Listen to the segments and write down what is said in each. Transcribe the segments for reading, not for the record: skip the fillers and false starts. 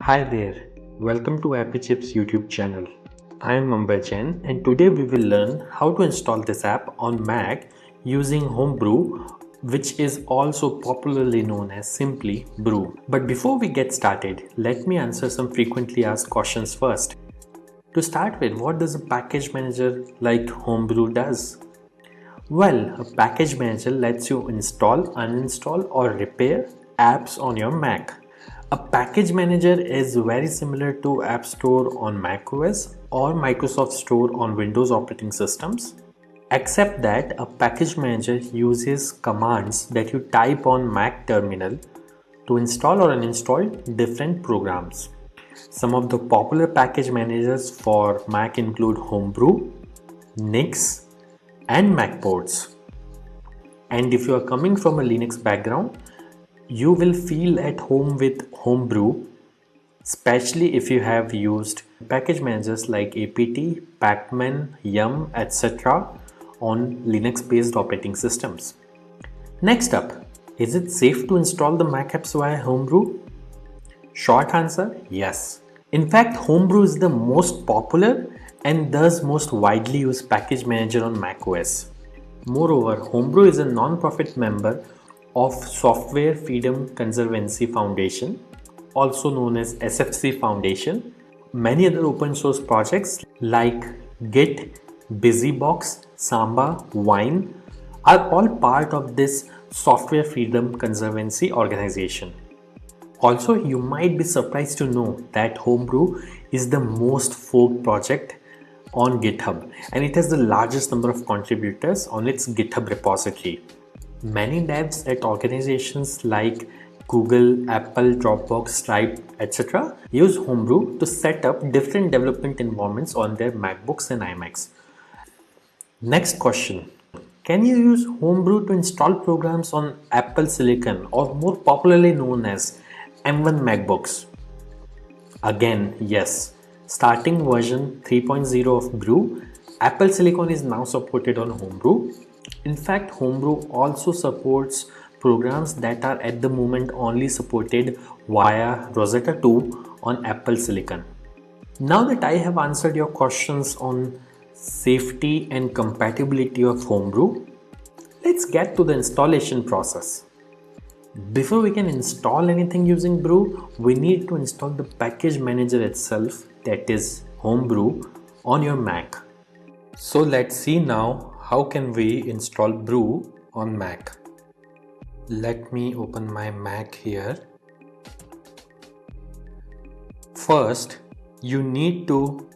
Hi there, welcome to Appy Chips YouTube channel. I am Amberjan and today we will learn how to install this app on Mac using Homebrew, which is also popularly known as simply Brew. But before we get started, let me answer some frequently asked questions first. To start with, what does a package manager like Homebrew does? Well, a package manager lets you install, uninstall or repair apps on your Mac. A package manager is very similar to App Store on macOS or Microsoft Store on Windows operating systems, except that a package manager uses commands that you type on Mac terminal to install or uninstall different programs. Some of the popular package managers for Mac include Homebrew, Nix, and Macports. And if you are coming from a Linux background, you will feel at home with Homebrew, especially if you have used package managers like apt, pacman, yum, etc. on Linux based operating systems. Next up, is it safe to install the Mac apps via Homebrew? Short answer, yes. In fact, Homebrew is the most popular and thus most widely used package manager on macOS. Moreover, Homebrew is a non-profit member of Software Freedom Conservancy Foundation, also known as SFC Foundation. Many other open source projects like Git, BusyBox, Samba, Wine are all part of this Software Freedom Conservancy organization. Also, you might be surprised to know that Homebrew is the most forked project on GitHub and it has the largest number of contributors on its GitHub repository. Many devs at organizations like Google, Apple, Dropbox, Stripe, etc. use Homebrew to set up different development environments on their MacBooks and iMacs. Next question. Can you use Homebrew to install programs on Apple Silicon or more popularly known as M1 MacBooks? Again, yes. Starting version 3.0 of Brew, Apple Silicon is now supported on Homebrew. In fact, Homebrew also supports programs that are at the moment only supported via Rosetta 2 on Apple Silicon. Now that I have answered your questions on safety and compatibility of Homebrew, let's get to the installation process. Before we can install anything using Brew, we need to install the package manager itself, that is Homebrew, on your Mac. So let's see now how can we install Brew on Mac. Let me open my Mac here. First, you need to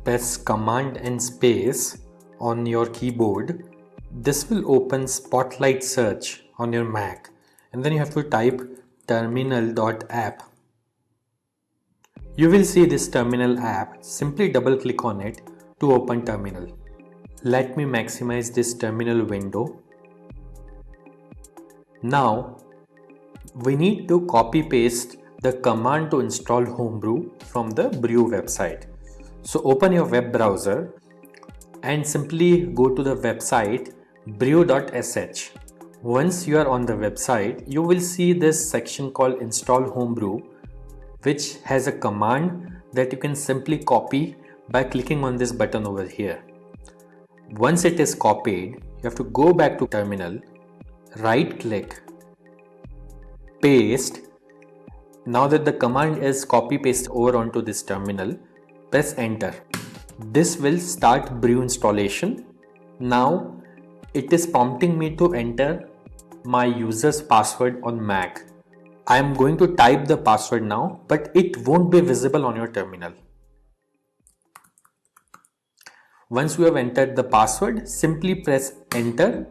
press Command and space on your keyboard. This will open Spotlight Search on your Mac. And then you have to type terminal.app. You will see this terminal app. Simply double click on it to open terminal. Let me maximize this terminal window. Now we need to copy paste the command to install Homebrew from the Brew website. So open your web browser and simply go to the website brew.sh. Once you are on the website, you will see this section called Install Homebrew, which has a command that you can simply copy by clicking on this button over here. Once it is copied, you have to go back to terminal, right click, paste. Now that the command is copy paste over onto this terminal, press enter. This will start Brew installation. Now it is prompting me to enter my user's password on Mac. I am going to type the password now, but it won't be visible on your terminal. Once you have entered the password, simply press enter,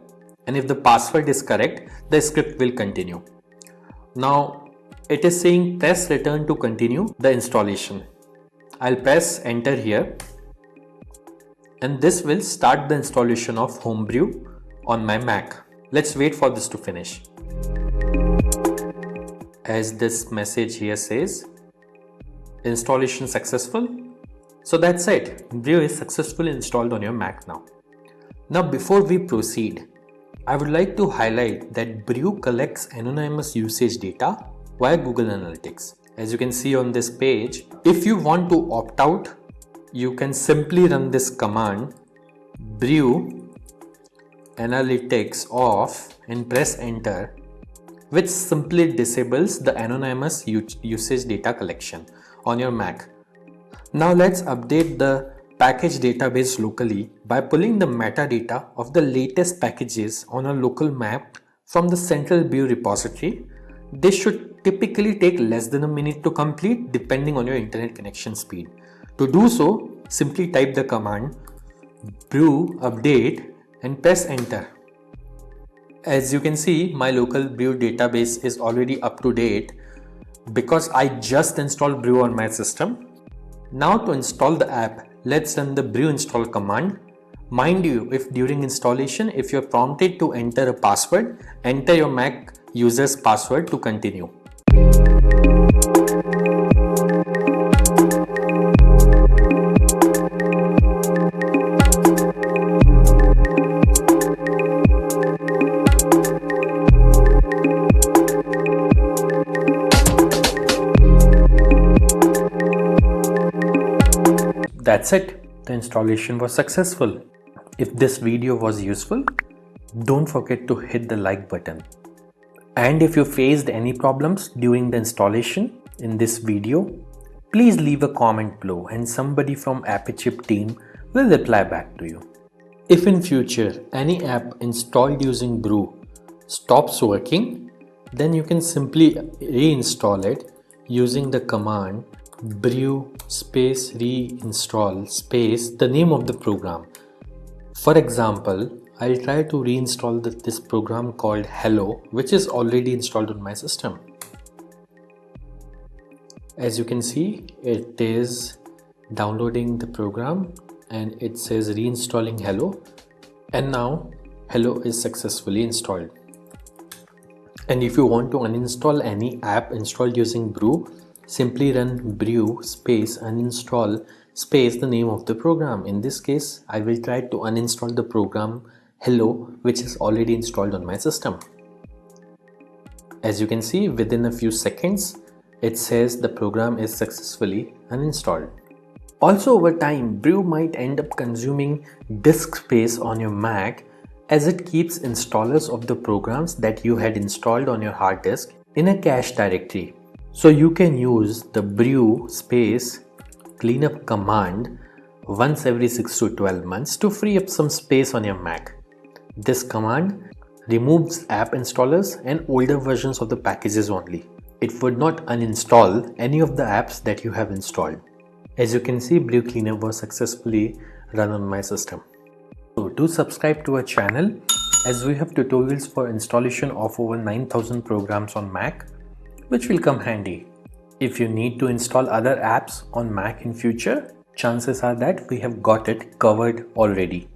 and if the password is correct, the script will continue. Now it is saying press return to continue the installation. I'll press enter here, and this will start the installation of Homebrew on my Mac. Let's wait for this to finish. As this message here says, installation successful. So that's it. Brew is successfully installed on your Mac now. Now before we proceed, I would like to highlight that Brew collects anonymous usage data via Google Analytics. As you can see on this page, if you want to opt out, you can simply run this command brew analytics off and press enter, which simply disables the anonymous usage data collection on your Mac. Now let's update the package database locally by pulling the metadata of the latest packages on a local map from the central Brew repository. This should typically take less than a minute to complete depending on your internet connection speed. To do so, simply type the command brew update and press enter. As you can see, my local Brew database is already up to date because I just installed Brew on my system. Now to install the app, let's run the brew install command. Mind you, if during installation, if you're prompted to enter a password, enter your Mac user's password to continue. That's it. The installation was successful. If this video was useful, don't forget to hit the like button. And if you faced any problems during the installation in this video, please leave a comment below and somebody from AppyChip team will reply back to you. If in future any app installed using Brew stops working, then you can simply reinstall it using the command brew space reinstall space the name of the program. For example, I'll try to reinstall this program called Hello, which is already installed on my system. As you can see, it is downloading the program and it says reinstalling Hello, and now Hello is successfully installed. And if you want to uninstall any app installed using Brew, simply run brew space uninstall space the name of the program. In this case, I will try to uninstall the program Hello, which is already installed on my system. As you can see, within a few seconds, it says the program is successfully uninstalled. Also, over time, Brew might end up consuming disk space on your Mac as it keeps installers of the programs that you had installed on your hard disk in a cache directory. So you can use the brew space cleanup command once every 6 to 12 months to free up some space on your Mac. This command removes app installers and older versions of the packages only. It would not uninstall any of the apps that you have installed. As you can see, Brew cleanup was successfully run on my system. So do subscribe to our channel as we have tutorials for installation of over 9,000 programs on Mac, which will come handy. If you need to install other apps on Mac in future, chances are that we have got it covered already.